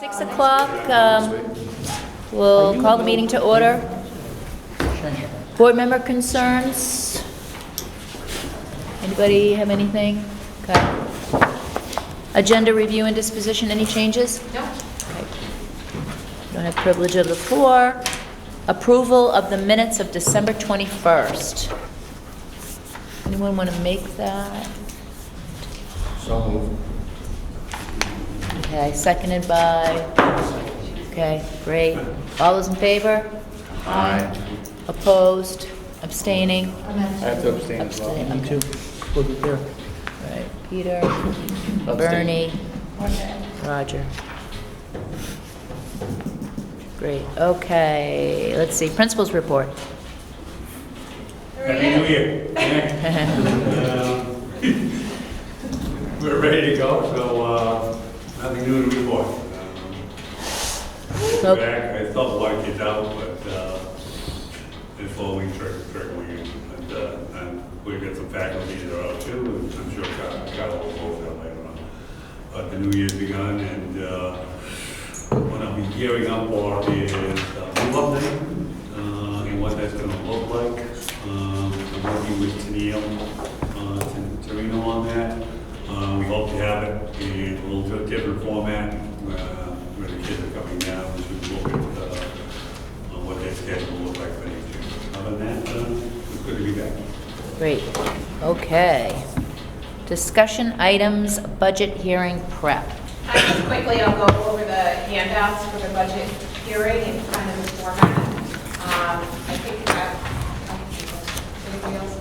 6 o'clock, we'll call the meeting to order. Board member concerns? Anybody have anything? Okay. Agenda review and disposition, any changes? No. Okay. Don't have privilege of the floor. Approval of the minutes of December 21st. Anyone want to make that? So moved. Okay, seconded by, okay, great. All those in favor? Aye. Opposed? Abstaining? I have to abstain as well. Abstain, okay. Wasn't there. All right, Peter, Bernie, Roger. Great, okay, let's see, principals report. Happy New Year. We're ready to go, so nothing new to report. Nope. Back, I thought a lot of kids out, but it's slowly trickling in. And we've got some faculty that are out too, and I'm sure Kyle will go that later on. But the new year's begun, and what I'll be gearing up for is move up day, and what that's going to look like. I'm working with Torino on that. We hope to have it in a little bit different format where the kids are coming down to look at what their schedule will look like for next year. Other than that, it's good to be back. Great, okay. Discussion items, budget hearing prep. Just quickly, I'll go over the handouts for the budget hearing and kind of the format. I think anybody else?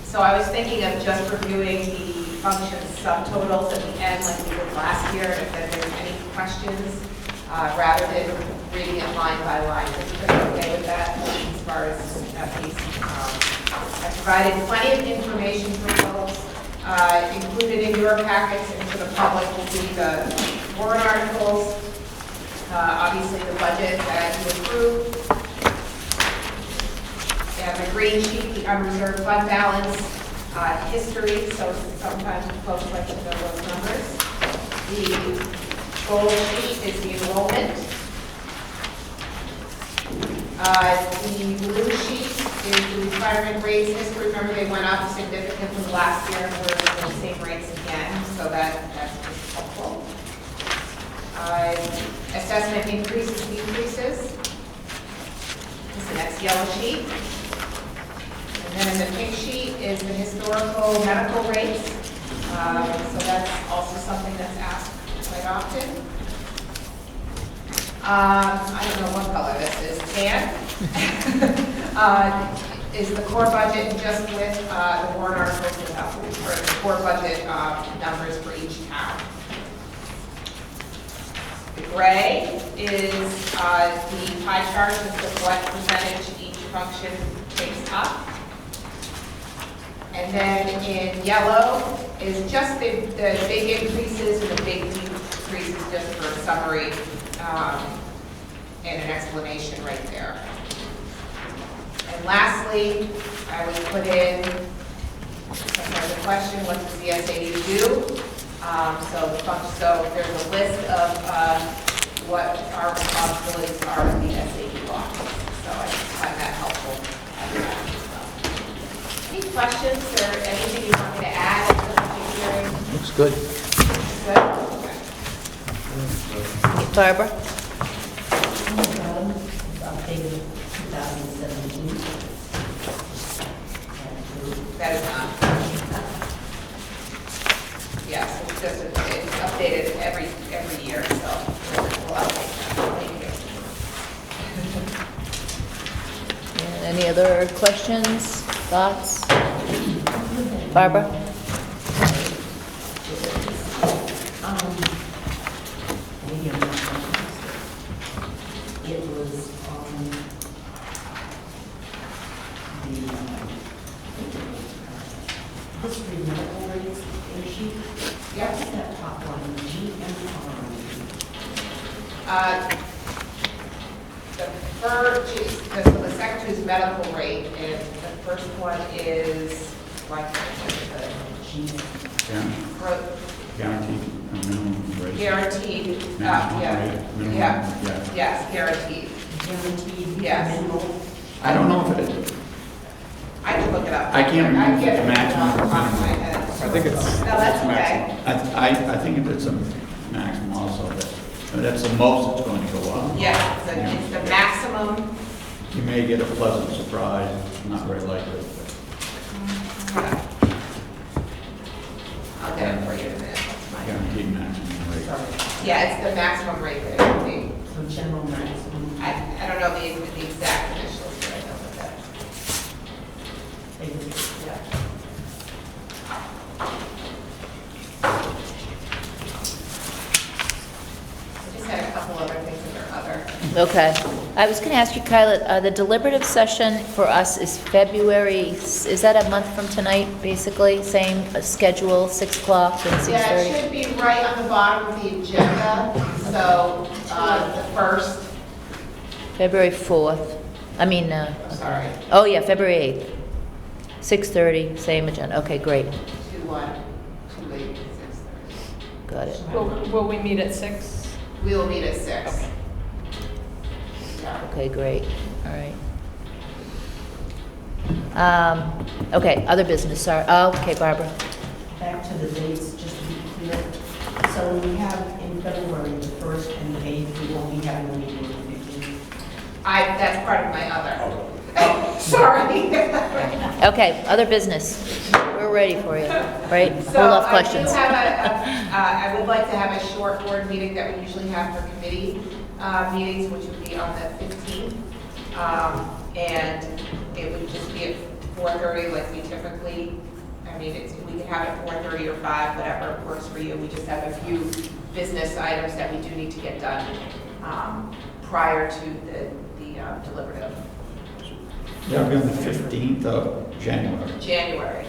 So I was thinking of just reviewing the function subtotals at the end like we did last year, if there's any questions, rather than reading it line by line. Is you okay with that as far as that piece? I provided plenty of information for folks. Included in your packets and for the public will be the warrant articles, obviously the budget that you approved, and the green sheet, the unreserved fund balance, history, so sometimes folks like to know those numbers. The gold sheet is the enrollment. The blue sheet is the retirement rates history. Remember, they went up significantly last year, and we're at the same rates again, so that's just helpful. Assessment increases, decreases. This is the next yellow sheet. And then in the pink sheet is the historical medical rates. So that's also something that's asked quite often. I don't know what color this is, tan. Is the core budget just with the warrant articles without, or the core budget numbers for each town. The gray is the pie chart with what percentage each function takes up. And then in yellow is just the big increases and the big decreases, just for a summary and an explanation right there. And lastly, I would put in the question, what does the SAU do? So there's a list of what our responsibilities are in the SAU office. So I find that helpful. Any questions or anything you want me to add to the public hearing? Looks good. Good? Okay. Barbara? Updated 2017. That is not. Yes, it's just, it's updated every year, so we'll update that. Thank you. And any other questions, thoughts? Barbara? It was on the history medical rates sheet. Yep. What's that top one, GMR? The second two is medical rate, and the first one is like the G. Yeah. growth. Guaranteed. minimum rate. Guaranteed, Maximum yeah, rate, minimum, yeah, yes, guaranteed. Guaranteed Yes. minimal. I don't know if it is. I can look it up. I can't remember if it's can't maximum or off the top of my minimum. head. I think it's No, that's okay. maximum. I think it's a maximum also, but that's the most it's going to go up. Yeah, it's the maximum. You may get a pleasant surprise, not very likely. I'll get it for you in a minute. That's fine. Guaranteed maximum rate. Sorry. Yeah, it's the maximum rate that it would be. So general maximum. I don't know the exact initials, but I know what that. Yeah. I just had a couple other things that are other. Okay. I was going to ask you, Kyla, the deliberative session for us is February, is that a month from tonight, basically? Same schedule, 6 o'clock and 6:30? Yeah, it should be right on the bottom of the agenda, so, the first, February 4th. I mean, sorry, oh yeah, February 8th. 6:30, same agenda. Okay, great. 2/1, 2/8, 6:30. Got it. Will we meet at 6? We will meet at 6. Okay. Yeah. Okay, great. All right. Okay, other business, sorry. Oh, okay, Barbara. Back to the dates, just to be clear. So we have in February, the 1st and the 8th, we won't be having a meeting on the 15th. That's part of my other. Sorry. Okay, other business. We're ready for you, right? Hold So off I questions. do have I would like to have a short board meeting that we usually have for committee meetings, which would be on the 15th. And it would just be at 4:30 like we typically, I mean, we can have it 4:30 or 5, whatever works for you. We just have a few business items that we do need to get done prior to the deliberative. That'll be on the 15th of January. January.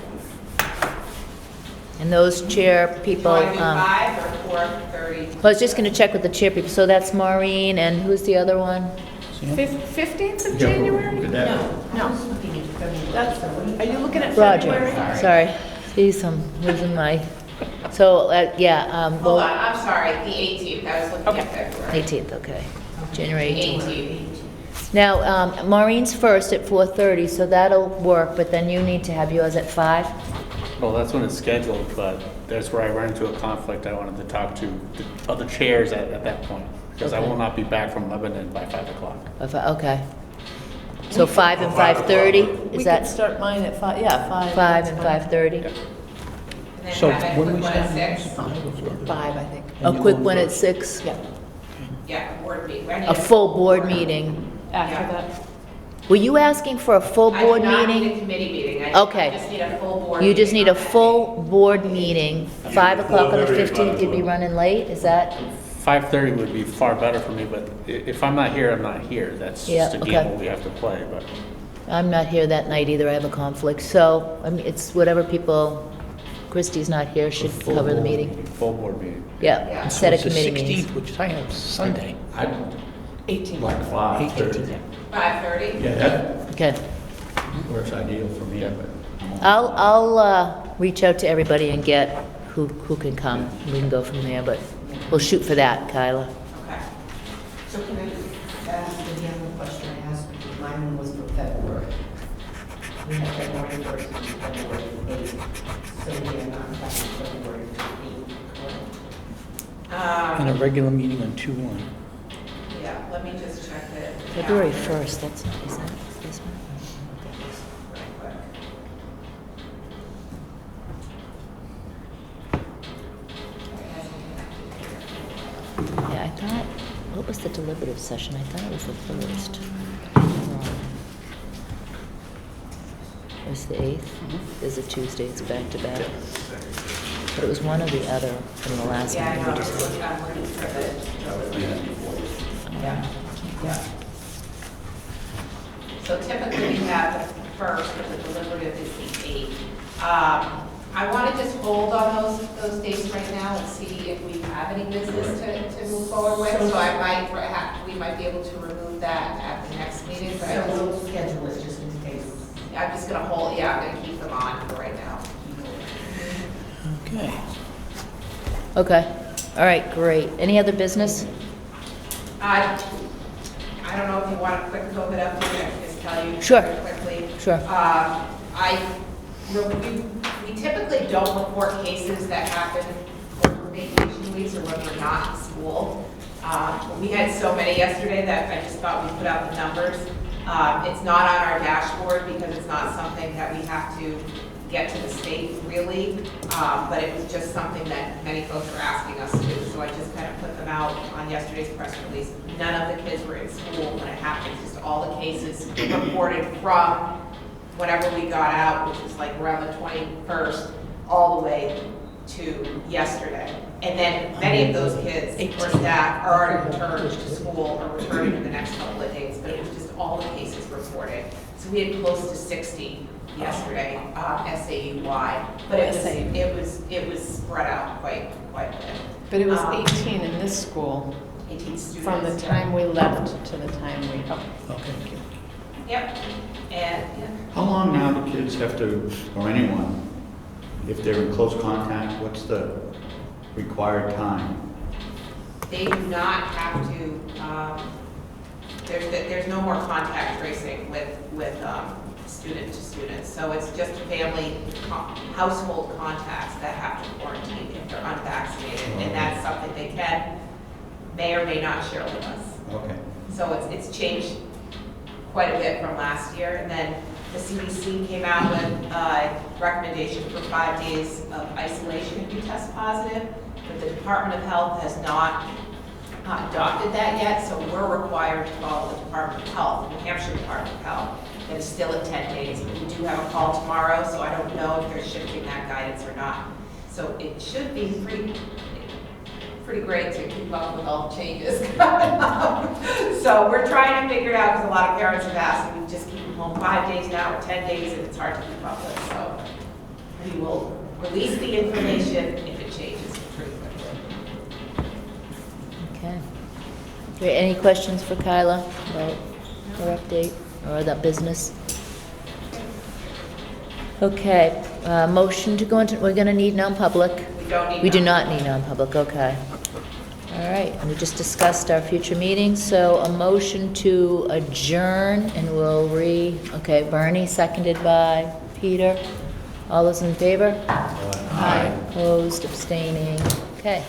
And those chair people, Do you want to do 5 or 4:30? I was just going to check with the chair people. So that's Maureen, and who's the other one? 15th of Yeah, January? Could that, I was looking at February. That's, are you looking at Roger, February? sorry. Geez, I'm losing my, so, yeah, Hold well, on, I'm sorry, the 18th. I was looking at February. 18th, okay. January 18th. 18th. Now, Maureen's first at 4:30, so that'll work, but then you need to have yours at 5? Well, that's when it's scheduled, but that's where I ran into a conflict. I wanted to talk to the other chairs at that point, because I Okay. will not be back from Lebanon by 5 o'clock. Okay. So 5 and 5:30, We is could that start mine at 5, yeah, 5. 5 and 5:30? And then So have a when quick we one at start? 6. 5, I think. A quick one at 6? Yeah, Yeah, board meeting. I need A full board meeting? after Yeah. that. Were you asking for a full board I do not meeting? need a committee meeting. I Okay. just need a full board. You just meeting need a on that full board meeting, 5 o'clock on the 4:30 or 15th, you'd be 5:00. running late, is that? 5:30 would be far better for me, but if I'm not here, I'm not here. That's Yeah, just a okay. gamble we have to play, but I'm not here that night either, I have a conflict, so, I mean, it's whatever people, Christie's not here, should full cover the board meeting. full board meeting. Yeah, Yeah. instead of So it's committee the meetings. 16th, which I have Sunday. I'd 18. like 5:30. 5:30? Yeah, that Okay, works ideal for me, but. I'll reach out to everybody and get who can come, we can go from there, but we'll shoot for that, Kyla. Okay. So can I ask again the question I asked, because mine one was for February. We have February 1st and February 8th, so we are not having February 15th, correct? And a regular meeting on 2/1. Yeah, let me just check it. February 1st, that's not, is that this one? Yeah, I thought, what was the deliberative session? I thought it was the 1st. It was the 8th? There's a Tuesday, it's back to back. But it was one or the other from the last Yeah, I meeting. know, we just had. I'm looking for the, yeah. So typically we have the first, but the deliberative is the 8th. I want to just hold on those dates right now and see if we have any business to move forward with. So we might be able to remove that at the next meeting, but So we'll schedule it just in case. I'm just going to hold, yeah, I'm going to keep them on for right now. Okay. Okay, All right, great. Any other business? I don't know if you want a quick COVID update, I can just tell you Sure. very quickly. Sure. We typically don't report cases that happen over vacation weeks or when we're not in school. We had so many yesterday that I just thought we'd put out the numbers. It's not on our dashboard because it's not something that we have to get to the state really, but it was just something that many folks were asking us to, so I just kind of put them out on yesterday's press release. None of the kids were in school when it happened, just all the cases reported from whenever we got out, which was like around the 21st, all the way to yesterday. And then many of those kids or staff are already returned to school or returning in the next couple of days, but it was just all the cases reported. So we had close to 60 yesterday, SAU-wide, but it was spread out quite a bit. But it was 18 in this school 18 students. from the time we left to the time we, Okay. Yep, and, yeah. How long now do kids have to, or anyone, if they're in close contact, what's the required time? They do not have to, there's no more contact tracing with student to student. So it's just family, household contacts that have to quarantine if they're unvaccinated. And that's something they may or may not share with us. Okay. So it's changed quite a bit from last year. And then the CDC came out with a recommendation for 5 days of isolation if you test positive, but the Department of Health has not adopted that yet, so we're required to follow the Department of Health, New Hampshire Department of Health, that is still at 10 days. But we do have a call tomorrow, so I don't know if they're shifting that guidance or not. So it should be pretty great to keep up with all the changes coming up. So we're trying to figure it out, because a lot of parents have asked, and we just keep them home 5 days now or 10 days, and it's hard to keep up with. So we will release the information if it changes pretty quickly. Okay. Great. Any questions for Kyla about her update or that business? Okay, motion to go into, we're gonna need non-public. We don't need. We do not need non-public, okay. All right, and we just discussed our future meetings, so a motion to adjourn, and we'll okay, Bernie, seconded by Peter. All those in favor? Aye. Opposed, abstaining, okay.